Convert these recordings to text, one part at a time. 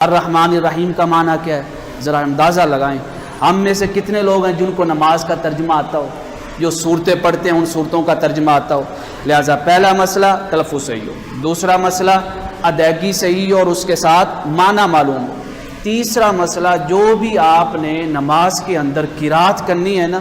الرحمن الرحیم کا معنی کیا ہے؟ ذرا اندازہ لگائیں ہم میں سے کتنے لوگ ہیں جن کو نماز کا ترجمہ آتا ہو، جو صورتیں پڑھتے ہیں ان صورتوں کا ترجمہ آتا ہو؟ لہٰذا پہلا مسئلہ تلفظ صحیح ہو، دوسرا مسئلہ ادائیگی صحیح ہو اور اس کے ساتھ معنی معلوم ہو، تیسرا مسئلہ جو بھی آپ نے نماز کے اندر قرات کرنی ہے نا،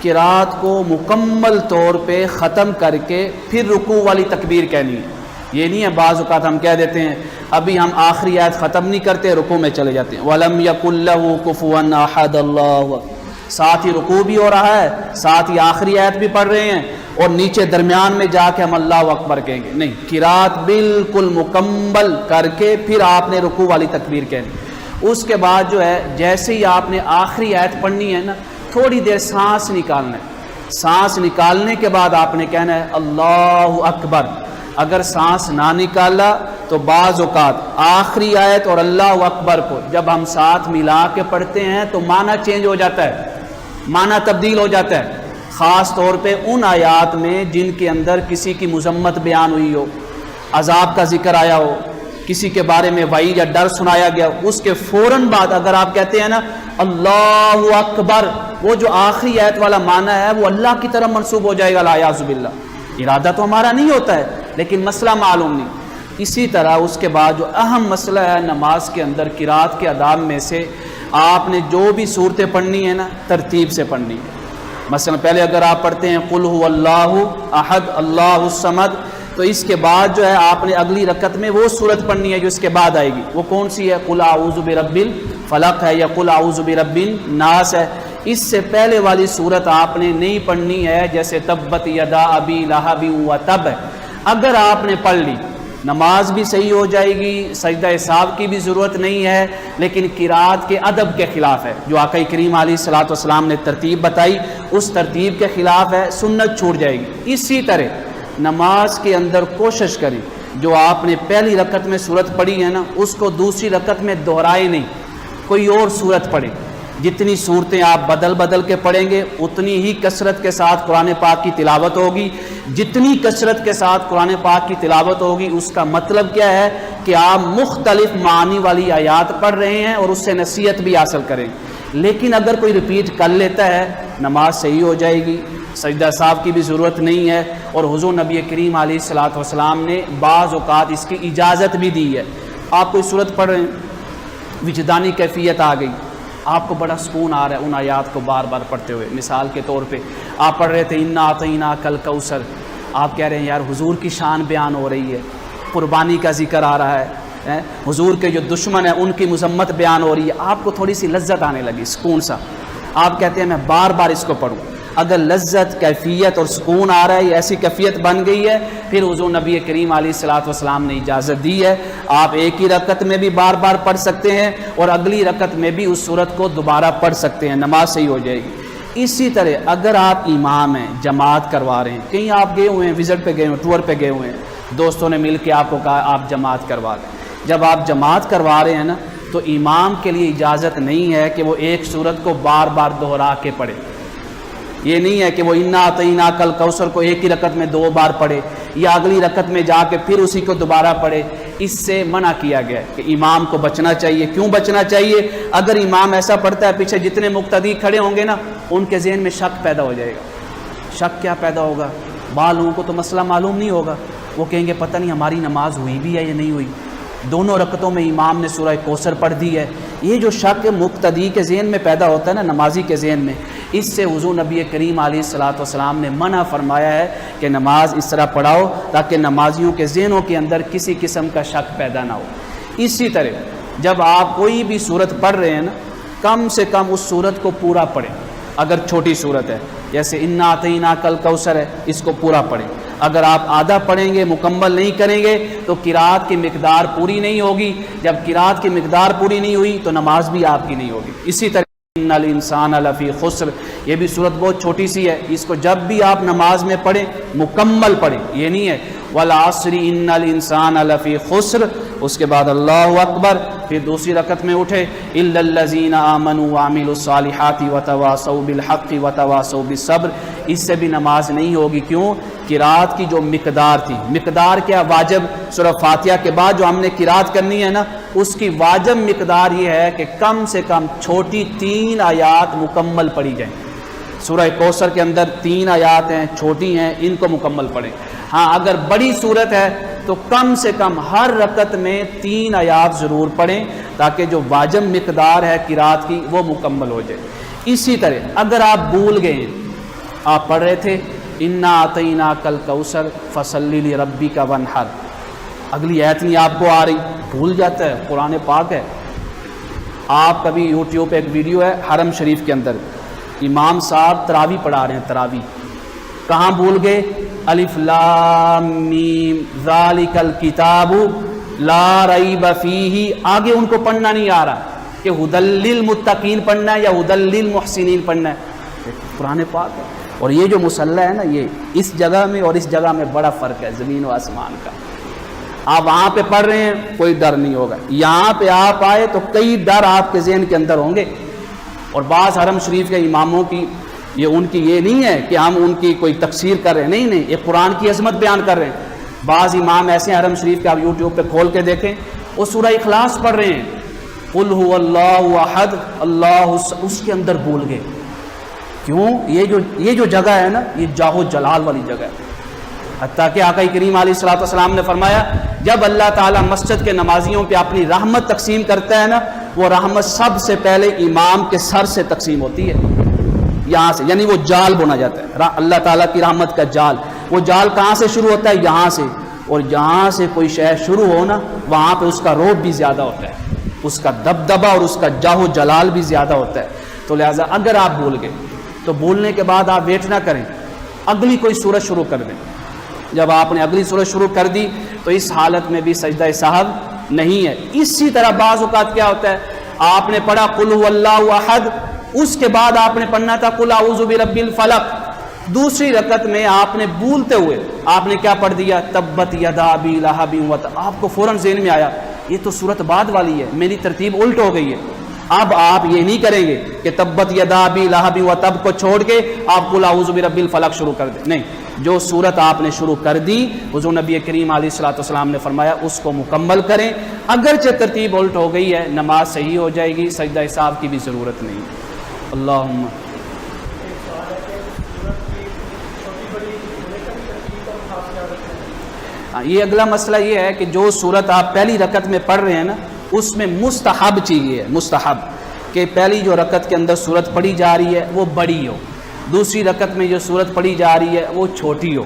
قرات کو مکمل طور پہ ختم کر کے پھر رکوع والی تکبیر کہنی ہے۔ یہ نہیں ہے بعض اوقات ہم کہہ دیتے ہیں ابھی ہم آخری آیت ختم نہیں کرتے رکوع میں چلے جاتے ہیں، وَلَمْ يَكُنْ لَهُ كُفُوًا أَحَدٌ اللَّهُ، ساتھ ہی رکوع بھی ہو رہا ہے، ساتھ ہی آخری آیت بھی پڑھ رہے ہیں اور نیچے درمیان میں جا کے ہم اللہ اکبر کہیں گے، نہیں، قرات بالکل مکمل کر کے پھر آپ نے رکوع والی تکبیر کہنی۔ اس کے بعد جو ہے جیسے ہی آپ نے آخری آیت پڑھنی ہے نا، تھوڑی دیر سانس نکالنا ہے، سانس نکالنے کے بعد آپ نے کہنا ہے اللہ اکبر۔ اگر سانس نہ نکالا تو بعض اوقات آخری آیت اور اللہ اکبر کو جب ہم ساتھ ملا کے پڑھتے ہیں تو معنی چینج ہو جاتا ہے، معنی تبدیل ہو جاتا ہے، خاص طور پہ ان آیات میں جن کے اندر کسی کی مذمت بیان ہوئی ہو، عذاب کا ذکر آیا ہو، کسی کے بارے میں وعید یا ڈر سنایا گیا، اس کے فوراً بعد اگر آپ کہتے ہیں نا اللہ اکبر، وہ جو آخری آیت والا معنی ہے وہ اللہ کی طرف منسوب ہو جائے گا، الیاذ باللہ۔ ارادہ تو ہمارا نہیں ہوتا ہے لیکن مسئلہ معلوم نہیں۔ اسی طرح اس کے بعد جو اہم مسئلہ ہے نماز کے اندر قرات کے آداب میں سے، آپ نے جو بھی صورتیں پڑھنی ہے نا ترتیب سے پڑھنی ہے۔ مثلا پہلے اگر آپ پڑھتے ہیں قل هو اللہ احد اللہ الصمد، تو اس کے بعد جو ہے آپ نے اگلی رکعت میں وہ صورت پڑھنی ہے جو اس کے بعد آئے گی، وہ کون سی ہے؟ قل اعوذ برب الفلق ہے یا قل اعوذ برب الناس ہے۔ اس سے پہلے والی صورت آپ نے نہیں پڑھنی ہے، جیسے تبت یدا ابی لہب وتب۔ اگر آپ نے پڑھ لی نماز بھی صحیح ہو جائے گی، سجدہ سہو کی بھی ضرورت نہیں ہے، لیکن قرات کے ادب کے خلاف ہے، جو آقا کریم علیہ الصلوۃ والسلام نے ترتیب بتائی اس ترتیب کے خلاف ہے، سنت چھوٹ جائے گی۔ اسی طرح نماز کے اندر کوشش کریں جو آپ نے پہلی رکعت میں صورت پڑھی ہے نا اس کو دوسری رکعت میں دہرائے نہیں، کوئی اور صورت پڑھیں۔ جتنی صورتیں آپ بدل بدل کے پڑھیں گے اتنی ہی کثرت کے ساتھ قرآن پاک کی تلاوت ہوگی۔ جتنی کثرت کے ساتھ قرآن پاک کی تلاوت ہوگی اس کا مطلب کیا ہے کہ آپ مختلف معنی والی آیات پڑھ رہے ہیں اور اس سے نصیحت بھی حاصل کریں۔ لیکن اگر کوئی ریپیٹ کر لیتا ہے نماز صحیح ہو جائے گی، سجدہ سہو کی بھی ضرورت نہیں ہے، اور حضور نبی کریم علیہ الصلوۃ والسلام نے بعض اوقات اس کی اجازت بھی دی ہے۔ آپ کوئی صورت پڑھ رہے ہیں، وجدانی کیفیت آ گئی، آپ کو بڑا سکون آ رہا ہے ان آیات کو بار بار پڑھتے ہوئے۔ مثال کے طور پہ آپ پڑھ رہے تھے انا اعطیناک الکوثر، آپ کہہ رہے ہیں یار حضور کی شان بیان ہو رہی ہے، قربانی کا ذکر آ رہا ہے، حضور کے جو دشمن ہیں ان کی مذمت بیان ہو رہی ہے، آپ کو تھوڑی سی لذت آنے لگی، سکون سا، آپ کہتے ہیں میں بار بار اس کو پڑھوں۔ اگر لذت، کیفیت اور سکون آ رہا ہے، یہ ایسی کیفیت بن گئی ہے، پھر حضور نبی کریم علیہ الصلوۃ والسلام نے اجازت دی ہے، آپ ایک ہی رکعت میں بھی بار بار پڑھ سکتے ہیں اور اگلی رکعت میں بھی اس صورت کو دوبارہ پڑھ سکتے ہیں، نماز صحیح ہو جائے گی۔ اسی طرح اگر آپ امام ہیں، جماعت کروا رہے ہیں، کہیں آپ گئے ہوئے ہیں، وزٹ پہ گئے ہوئے ہیں، ٹور پہ گئے ہوئے ہیں، دوستوں نے مل کے آپ کو کہا آپ جماعت کروا دیں، جب آپ جماعت کروا رہے ہیں نا تو امام کے لیے اجازت نہیں ہے کہ وہ ایک صورت کو بار بار دہرا کے پڑھے۔ یہ نہیں ہے کہ وہ انا اعطیناک الکوثر کو ایک ہی رکعت میں 2 بار پڑھے یا اگلی رکعت میں جا کے پھر اسی کو دوبارہ پڑھے، اس سے منع کیا گیا ہے کہ امام کو بچنا چاہیے۔ کیوں بچنا چاہیے؟ اگر امام ایسا پڑھتا ہے پیچھے جتنے مقتدی کھڑے ہوں گے نا ان کے ذہن میں شک پیدا ہو جائے گا۔ شک کیا پیدا ہوگا؟ بعض لوگوں کو تو مسئلہ معلوم نہیں ہوگا، وہ کہیں گے پتہ نہیں ہماری نماز ہوئی بھی ہے یا نہیں ہوئی، دونوں رکعتوں میں امام نے سورہ کوثر پڑھ دی ہے۔ یہ جو شک مقتدی کے ذہن میں پیدا ہوتا ہے نا، نمازی کے ذہن میں، اس سے حضور نبی کریم علیہ الصلوۃ والسلام نے منع فرمایا ہے کہ نماز اس طرح پڑھاؤ تاکہ نمازیوں کے ذہنوں کے اندر کسی قسم کا شک پیدا نہ ہو۔ اسی طرح جب آپ کوئی بھی صورت پڑھ رہے ہیں نا کم سے کم اس صورت کو پورا پڑھیں۔ اگر چھوٹی صورت ہے جیسے انا اعطیناک الکوثر ہے، اس کو پورا پڑھیں۔ اگر آپ آدھا پڑھیں گے، مکمل نہیں کریں گے تو قرات کی مقدار پوری نہیں ہوگی، جب قرات کی مقدار پوری نہیں ہوئی تو نماز بھی آپ کی نہیں ہوگی۔ اسی طرح ان الانسان لفی خسر، یہ بھی صورت بہت چھوٹی سی ہے، اس کو جب بھی آپ نماز میں پڑھیں مکمل پڑھیں، یہ نہیں ہے والعصر ان الانسان لفی خسر، اس کے بعد اللہ اکبر، پھر دوسری رکعت میں اٹھے الا الذین آمنوا وعملوا الصالحات وتواصوا بالحق وتواصوا بالصبر، اس سے بھی نماز نہیں ہوگی۔ کیوں؟ قرات کی جو مقدار تھی، مقدار کیا واجب سورہ فاتحہ کے بعد جو ہم نے قرات کرنی ہے نا، اس کی واجب مقدار یہ ہے کہ کم سے کم چھوٹی 3 آیات مکمل پڑھی جائیں۔ سورہ کوثر کے اندر 3 آیات ہیں، چھوٹی ہیں، ان کو مکمل پڑھیں۔ ہاں اگر بڑی صورت ہے تو کم سے کم ہر رکعت میں 3 آیات ضرور پڑھیں تاکہ جو واجب مقدار ہے قرات کی وہ مکمل ہو جائے۔ اسی طرح اگر آپ بھول گئے، آپ پڑھ رہے تھے انا اعطیناک الکوثر فصلی لربک وانحر، اگلی آیت نہیں آپ کو آ رہی، بھول جاتا ہے، قرآن پاک ہے۔ آپ کبھی یوٹیوب پہ ایک ویڈیو ہے حرم شریف کے اندر، امام صاحب تراوی پڑھا رہے ہیں، تراوی کہاں بھول گئے؟ الف لام میم ذالک الکتاب لا ریب فیہ، آگے ان کو پڑھنا نہیں آ رہا کہ ھدی للمتقین پڑھنا ہے یا ھدی للمحسنین پڑھنا ہے، قرآن پاک ہے۔ اور یہ جو مصلی ہے نا، یہ اس جگہ میں اور اس جگہ میں بڑا فرق ہے، زمین و آسمان کا۔ آپ وہاں پہ پڑھ رہے ہیں کوئی ڈر نہیں ہوگا، یہاں پہ آپ آئے تو کئی ڈر آپ کے ذہن کے اندر ہوں گے۔ اور بعض حرم شریف کے اماموں کی ان کی یہ نہیں ہے کہ ہم ان کی کوئی تقصیر کر رہے ہیں، نہیں، یہ قرآن کی عظمت بیان کر رہے ہیں۔ بعض امام ایسے ہیں حرم شریف کے، آپ یوٹیوب پہ کھول کے دیکھیں، وہ سورہ اخلاص پڑھ رہے ہیں، قل هو اللہ احد اللہ، اس کے اندر بھول گئے۔ کیوں؟ یہ جو جگہ ہے نا، یہ جاہ و جلال والی جگہ ہے۔ حتیٰ کہ آقا کریم علیہ الصلوۃ والسلام نے فرمایا جب اللہ تعالیٰ مسجد کے نمازیوں پہ اپنی رحمت تقسیم کرتا ہے نا، وہ رحمت سب سے پہلے امام کے سر سے تقسیم ہوتی ہے، یہاں سے، یعنی وہ جال بنا جاتا ہے اللہ تعالیٰ کی رحمت کا جال۔ وہ جال کہاں سے شروع ہوتا ہے؟ یہاں سے، اور جہاں سے کوئی شے شروع ہو نا، وہاں پہ اس کا روب بھی زیادہ ہوتا ہے، اس کا دبدبہ اور اس کا جاہ و جلال بھی زیادہ ہوتا ہے۔ تو لہٰذا اگر آپ بھول گئے تو بھولنے کے بعد آپ ویٹ نہ کریں، اگلی کوئی سورت شروع کر دیں۔ جب آپ نے اگلی سورت شروع کر دی تو اس حالت میں بھی سجدہ سہو نہیں ہے۔ اسی طرح بعض اوقات کیا ہوتا ہے، آپ نے پڑھا قل هو اللہ احد، اس کے بعد آپ نے پڑھنا تھا قل اعوذ برب الفلق، دوسری رکعت میں آپ نے بھولتے ہوئے آپ نے کیا پڑھ دیا؟ تبت یدا ابی لہب وتب، آپ کو فوراً ذہن میں آیا یہ تو صورت بعد والی ہے، میری ترتیب الٹ ہو گئی ہے۔ اب آپ یہ نہیں کریں گے کہ تبت یدا ابی لہب وتب کو چھوڑ کے آپ قل اعوذ برب الفلق شروع کر دیں، نہیں، جو صورت آپ نے شروع کر دی حضور نبی کریم علیہ الصلوۃ والسلام نے فرمایا اس کو مکمل کریں، اگرچہ ترتیب الٹ ہو گئی ہے، نماز صحیح ہو جائے گی، سجدہ سہو کی بھی ضرورت نہیں۔ اللہم یہ اگلا مسئلہ یہ ہے کہ جو صورت آپ پہلی رکعت میں پڑھ رہے ہیں نا، اس میں مستحب چاہیے، مستحب کہ پہلی جو رکعت کے اندر صورت پڑھی جا رہی ہے وہ بڑی ہو، دوسری رکعت میں جو صورت پڑھی جا رہی ہے وہ چھوٹی ہو۔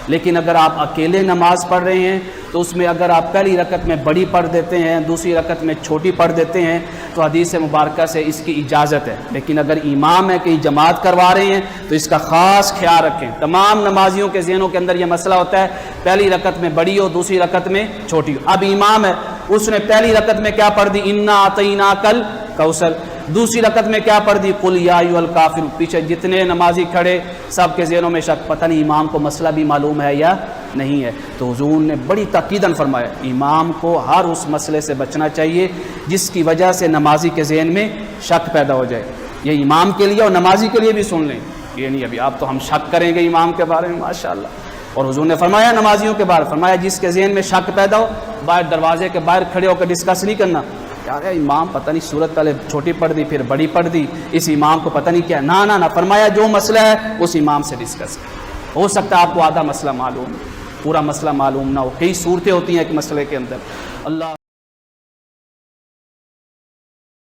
لیکن اگر آپ اکیلے نماز پڑھ رہے ہیں تو اس میں اگر آپ پہلی رکعت میں بڑی پڑھ دیتے ہیں، دوسری رکعت میں چھوٹی پڑھ دیتے ہیں تو حدیث مبارکہ سے اس کی اجازت ہے۔ لیکن اگر امام ہے کہیں جماعت کروا رہے ہیں تو اس کا خاص خیال رکھیں۔ تمام نمازیوں کے ذہنوں کے اندر یہ مسئلہ ہوتا ہے پہلی رکعت میں بڑی ہو، دوسری رکعت میں چھوٹی ہو۔ اب امام ہے، اس نے پہلی رکعت میں کیا پڑھ دی؟ انا اعطیناک الکوثر، دوسری رکعت میں کیا پڑھ دی؟ قل یا ایھا الکافرون۔ پیچھے جتنے نمازی کھڑے سب کے ذہنوں میں شک، پتہ نہیں امام کو مسئلہ بھی معلوم ہے یا نہیں ہے۔ تو حضور نے بڑی تاکیداً فرمایا امام کو ہر اس مسئلے سے بچنا چاہیے جس کی وجہ سے نمازی کے ذہن میں شک پیدا ہو جائے۔ یہ امام کے لیے اور نمازی کے لیے بھی سن لیں، یہ نہیں ابھی آپ تو ہم شک کریں گے امام کے بارے میں، ماشاءاللہ۔ اور حضور نے فرمایا نمازیوں کے بارے فرمایا جس کے ذہن میں شک پیدا ہو باہر دروازے کے باہر کھڑے ہو کر ڈسکس نہیں کرنا، یار امام پتہ نہیں صورت پہلے چھوٹی پڑھ دی پھر بڑی پڑھ دی، اس امام کو پتہ نہیں کیا، نہ فرمایا جو مسئلہ ہے اس امام سے ڈسکس کریں۔ ہو سکتا ہے آپ کو آدھا مسئلہ معلوم، پورا مسئلہ معلوم نہ ہو، کئی صورتیں ہوتی ہیں ایک مسئلے کے اندر۔ اللہ